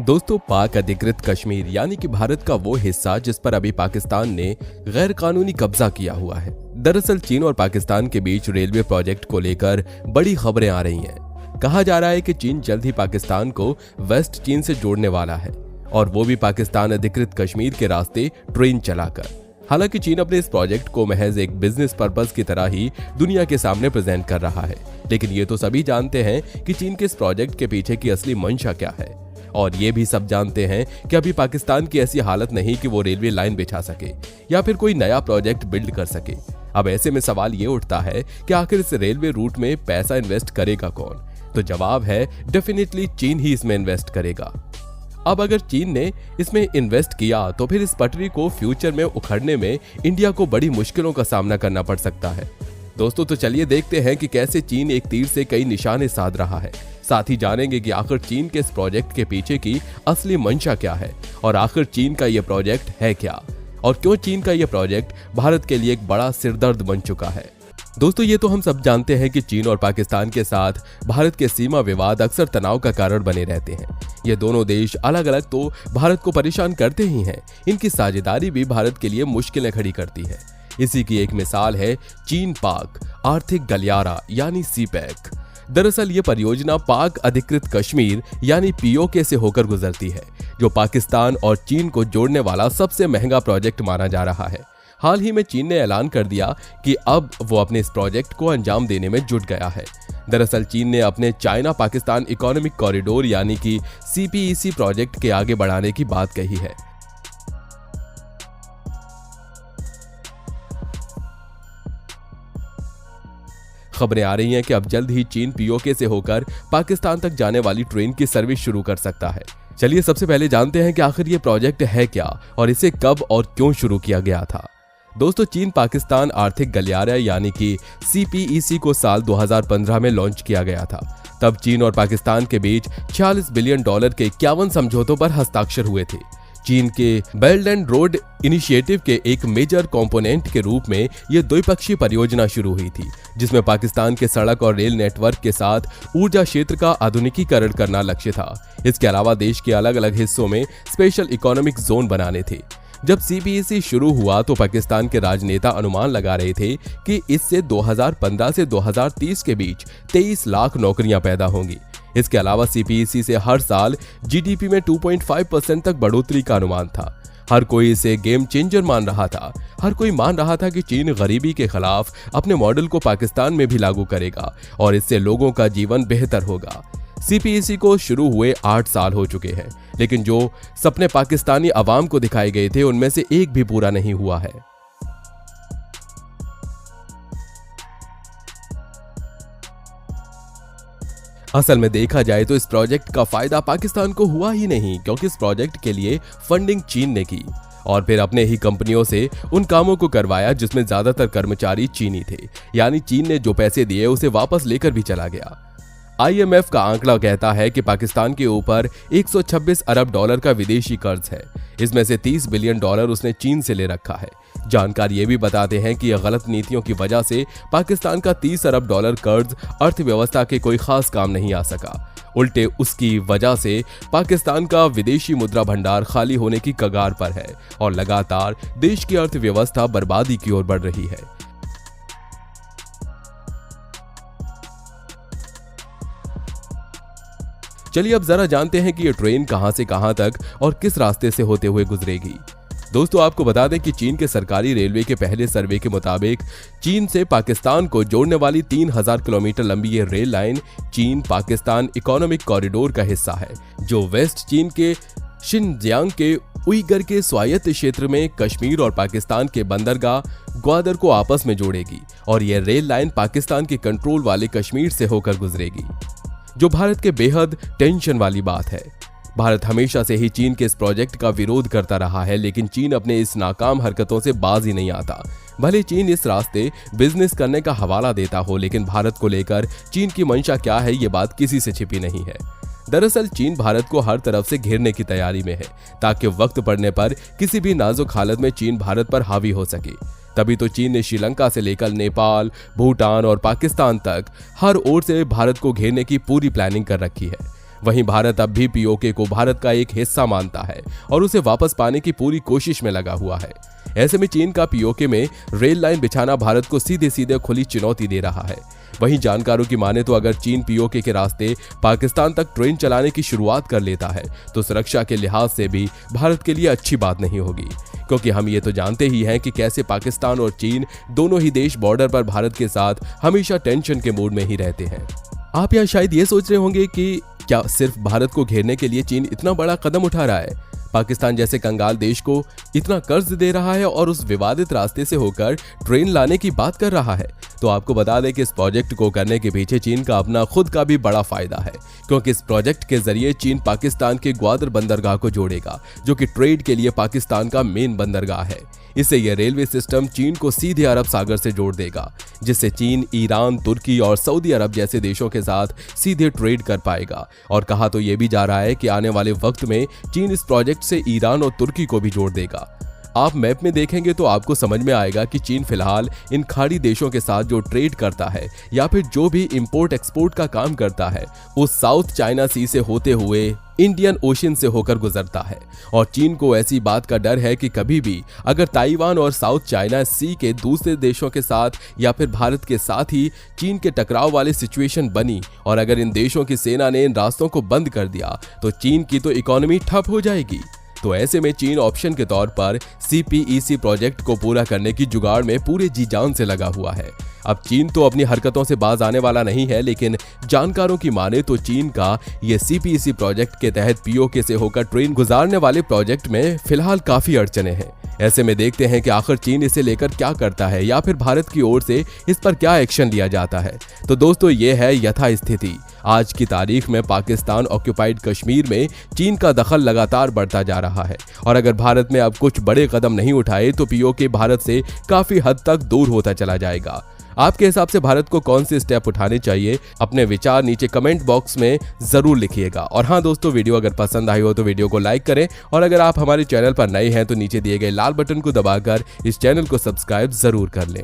दोस्तों, पाक अधिकृत कश्मीर यानी कि भारत का वो हिस्सा जिस पर अभी पाकिस्तान ने गैर कानूनी कब्जा किया हुआ है। दरअसल चीन और पाकिस्तान के बीच रेलवे प्रोजेक्ट को लेकर बड़ी खबरें आ रही हैं। कहा जा रहा है कि चीन जल्द ही पाकिस्तान को वेस्ट चीन से जोड़ने वाला है, और वो भी पाकिस्तान अधिकृत कश्मीर के रास्ते ट्रेन चलाकर। हालांकि चीन अपने इस प्रोजेक्ट को महज एक बिजनेस पर्पस की तरह ही दुनिया के सामने प्रेजेंट कर रहा है, लेकिन ये तो सभी जानते हैं कि चीन के इस प्रोजेक्ट के पीछे की असली मंशा क्या है। और ये भी सब जानते हैं कि अभी पाकिस्तान की ऐसी हालत नहीं कि वो रेलवे लाइन बिछा सके या फिर कोई नया प्रोजेक्ट बिल्ड कर सके। अब ऐसे में सवाल ये उठता है कि आखिर इस रेलवे रूट में पैसा इन्वेस्ट करेगा कौन? तो जवाब है डेफिनेटली चीन ही इसमें इन्वेस्ट करेगा। अब अगर चीन ने इसमें इन्वेस्ट किया तो फिर इस पटरी को फ्यूचर में उखड़ने में इंडिया को बड़ी मुश्किलों का सामना करना पड़ सकता है। दोस्तों, तो चलिए देखते हैं कि कैसे चीन एक तीर से कई निशाने साध रहा है। साथ ही जानेंगे कि आखिर चीन के इस प्रोजेक्ट के पीछे की असली मंशा क्या है, और आखिर चीन का यह प्रोजेक्ट है क्या, और क्यों चीन का यह प्रोजेक्ट भारत के लिए एक बड़ा सिरदर्द बन चुका है। दोस्तों, ये तो हम सब जानते हैं कि चीन और पाकिस्तान के साथ भारत के सीमा विवाद अक्सर तनाव का कारण बने रहते हैं। ये दोनों देश अलग अलग तो भारत को परेशान करते ही हैं, इनकी साझेदारी भी भारत के लिए मुश्किलें खड़ी करती है। इसी की एक मिसाल है चीन पाक आर्थिक गलियारा यानी सीपैक। दरअसल ये परियोजना पाक अधिकृत कश्मीर यानी पीओके से होकर गुजरती है, जो पाकिस्तान और चीन को जोड़ने वाला सबसे महंगा प्रोजेक्ट माना जा रहा है। हाल ही में चीन ने ऐलान कर दिया कि अब वो अपने इस प्रोजेक्ट को अंजाम देने में जुट गया है। दरअसल चीन ने अपने चाइना पाकिस्तान इकोनॉमिक कॉरिडोर यानी कि सीपीईसी प्रोजेक्ट के आगे बढ़ाने की बात कही है। खबरें आ रही हैं कि अब जल्द ही चीन पीओके से होकर पाकिस्तान तक जाने वाली ट्रेन की सर्विस शुरू कर सकता है। चलिए सबसे पहले जानते हैं कि आखिर ये प्रोजेक्ट है क्या और इसे कब और क्यों शुरू किया गया था। दोस्तों, चीन पाकिस्तान आर्थिक गलियारा यानी कि सीपीईसी को साल 2015 में लॉन्च किया गया था। तब चीन और पाकिस्तान के बीच $46 बिलियन के 51 समझौतों पर हस्ताक्षर हुए थे। चीन के बेल्ट एंड रोड इनिशिएटिव के एक मेजर कंपोनेंट के रूप में यह द्विपक्षीय परियोजना शुरू हुई थी, जिसमें पाकिस्तान के सड़क और रेल नेटवर्क के साथ ऊर्जा क्षेत्र का आधुनिकीकरण करना लक्ष्य था। इसके अलावा देश के अलग अलग हिस्सों में स्पेशल इकोनॉमिक जोन बनाने थे। जब सीपीईसी शुरू हुआ तो पाकिस्तान के राजनेता अनुमान लगा रहे थे कि इससे 2015 से 2030 के बीच 23 लाख नौकरियां पैदा होंगी। इसके अलावा सीपीईसी से हर साल जीडीपी में 2.5% तक बढ़ोतरी का अनुमान था। हर कोई इसे गेम चेंजर मान रहा था। हर कोई मान रहा था कि चीन गरीबी के खिलाफ अपने मॉडल को पाकिस्तान में भी लागू करेगा और इससे लोगों का जीवन बेहतर होगा। सीपीईसी को शुरू हुए 8 साल हो चुके हैं, लेकिन जो सपने पाकिस्तानी अवाम को दिखाए गए थे उनमें से एक भी पूरा नहीं हुआ है। असल में देखा जाए तो इस प्रोजेक्ट का फायदा पाकिस्तान को हुआ ही नहीं, क्योंकि इस प्रोजेक्ट के लिए फंडिंग चीन ने की और फिर अपने ही कंपनियों से उन कामों को करवाया जिसमें ज्यादातर कर्मचारी चीनी थे। यानी चीन ने जो पैसे दिए उसे वापस लेकर भी चला गया। IMF का आंकड़ा कहता है कि पाकिस्तान के ऊपर $126 अरब का विदेशी कर्ज है। इसमें से $30 बिलियन उसने चीन से ले रखा है। जानकार ये भी बताते हैं कि यह गलत नीतियों की वजह से पाकिस्तान का $30 अरब कर्ज अर्थव्यवस्था के कोई खास काम नहीं आ सका। उल्टे उसकी वजह से पाकिस्तान का विदेशी मुद्रा भंडार खाली होने की कगार पर है और लगातार देश की अर्थव्यवस्था बर्बादी की ओर बढ़ रही है। चलिए अब जरा जानते हैं कि ये ट्रेन कहां से कहां तक और किस रास्ते से होते हुए गुजरेगी। दोस्तों, आपको बता दें कि चीन के सरकारी रेलवे के पहले सर्वे के मुताबिक चीन से पाकिस्तान को जोड़ने वाली 3000 किलोमीटर लंबी ये रेल लाइन चीन पाकिस्तान इकोनॉमिक कॉरिडोर का हिस्सा है, जो वेस्ट चीन के शिनजियांग के उइगर के स्वायत्त क्षेत्र में कश्मीर और पाकिस्तान के बंदरगाह ग्वादर को आपस में जोड़ेगी। और यह रेल लाइन पाकिस्तान के कंट्रोल वाले कश्मीर से होकर गुजरेगी, जो भारत के बेहद टेंशन वाली बात है। भारत हमेशा से ही चीन के इस प्रोजेक्ट का विरोध करता रहा है, लेकिन चीन अपने इस नाकाम हरकतों से बाज ही नहीं आता। भले चीन इस रास्ते बिजनेस करने का हवाला देता हो, लेकिन भारत को लेकर चीन की मंशा क्या है ये बात किसी से छिपी नहीं है। दरअसल चीन भारत को हर तरफ से घेरने की तैयारी में है, ताकि वक्त पड़ने पर किसी भी नाजुक हालत में चीन भारत पर हावी हो सके। तभी तो चीन ने श्रीलंका से लेकर नेपाल, भूटान और पाकिस्तान तक हर ओर से भारत को घेरने की पूरी प्लानिंग कर रखी है। वहीं भारत अब भी पीओके को भारत का एक हिस्सा मानता है और उसे वापस पाने की पूरी कोशिश में लगा हुआ है। ऐसे में चीन का पीओके में रेल लाइन बिछाना भारत को सीधे सीधे खुली चुनौती दे रहा है। वहीं जानकारों की माने तो अगर चीन पीओके के रास्ते पाकिस्तान तक ट्रेन चलाने की शुरुआत कर लेता है तो सुरक्षा के लिहाज से भी भारत के लिए अच्छी बात नहीं होगी, क्योंकि हम ये तो जानते ही हैं कि कैसे पाकिस्तान और चीन दोनों ही देश बॉर्डर पर भारत के साथ हमेशा टेंशन के मूड में ही रहते हैं। आप यहाँ शायद ये सोच रहे होंगे कि क्या सिर्फ भारत को घेरने के लिए चीन इतना बड़ा कदम उठा रहा है? पाकिस्तान जैसे कंगाल देश को इतना कर्ज दे रहा है और उस विवादित रास्ते से होकर ट्रेन लाने की बात कर रहा है। तो आपको बता दें कि इस प्रोजेक्ट को करने के पीछे चीन का अपना खुद का भी बड़ा फायदा है, क्योंकि इस प्रोजेक्ट के जरिए चीन पाकिस्तान के ग्वादर बंदरगाह को जोड़ेगा, जो कि ट्रेड के लिए पाकिस्तान का मेन बंदरगाह है। इससे यह रेलवे सिस्टम चीन को सीधे अरब सागर से जोड़ देगा, जिससे चीन ईरान, तुर्की और सऊदी अरब जैसे देशों के साथ सीधे ट्रेड कर पाएगा। और कहा तो यह भी जा रहा है कि आने वाले वक्त में चीन इस प्रोजेक्ट से ईरान और तुर्की को भी जोड़ देगा। आप मैप में देखेंगे तो आपको समझ में आएगा कि चीन फिलहाल इन खाड़ी देशों के साथ जो ट्रेड करता है या फिर जो भी इंपोर्ट एक्सपोर्ट का काम करता है, उस साउथ चाइना सी से होते हुए इंडियन ओशन से होकर गुजरता है। और चीन को ऐसी बात का डर है कि कभी भी अगर ताइवान और साउथ चाइना सी के दूसरे देशों के साथ या फिर भारत के साथ ही चीन के टकराव वाली सिचुएशन बनी और अगर इन देशों की सेना ने इन रास्तों को बंद कर दिया तो चीन की तो इकोनॉमी ठप हो जाएगी। तो ऐसे में चीन ऑप्शन के तौर पर CPEC प्रोजेक्ट को पूरा करने की जुगाड़ में पूरे जी जान से लगा हुआ है। अब चीन तो अपनी हरकतों से बाज आने वाला नहीं है, लेकिन जानकारों की माने तो चीन का ये CPEC प्रोजेक्ट के तहत पीओके से होकर ट्रेन गुजारने वाले प्रोजेक्ट में फिलहाल काफी अड़चने हैं। ऐसे में देखते हैं कि आखिर चीन इसे लेकर क्या करता है या फिर भारत की ओर से इस पर क्या एक्शन लिया जाता है। तो दोस्तों, ये है यथास्थिति। आज की तारीख में पाकिस्तान ऑक्युपाइड कश्मीर में चीन का दखल लगातार बढ़ता जा रहा है और अगर भारत में अब कुछ बड़े कदम नहीं उठाए तो पीओके भारत से काफी हद तक दूर होता चला जाएगा। आपके हिसाब से भारत को कौन से स्टेप उठाने चाहिए? अपने विचार नीचे कमेंट बॉक्स में जरूर लिखिएगा। और हाँ दोस्तों, वीडियो अगर पसंद आई हो तो वीडियो को लाइक करें और अगर आप हमारे चैनल पर नए हैं तो नीचे दिए गए लाल बटन को दबाकर इस चैनल को सब्सक्राइब जरूर कर लें।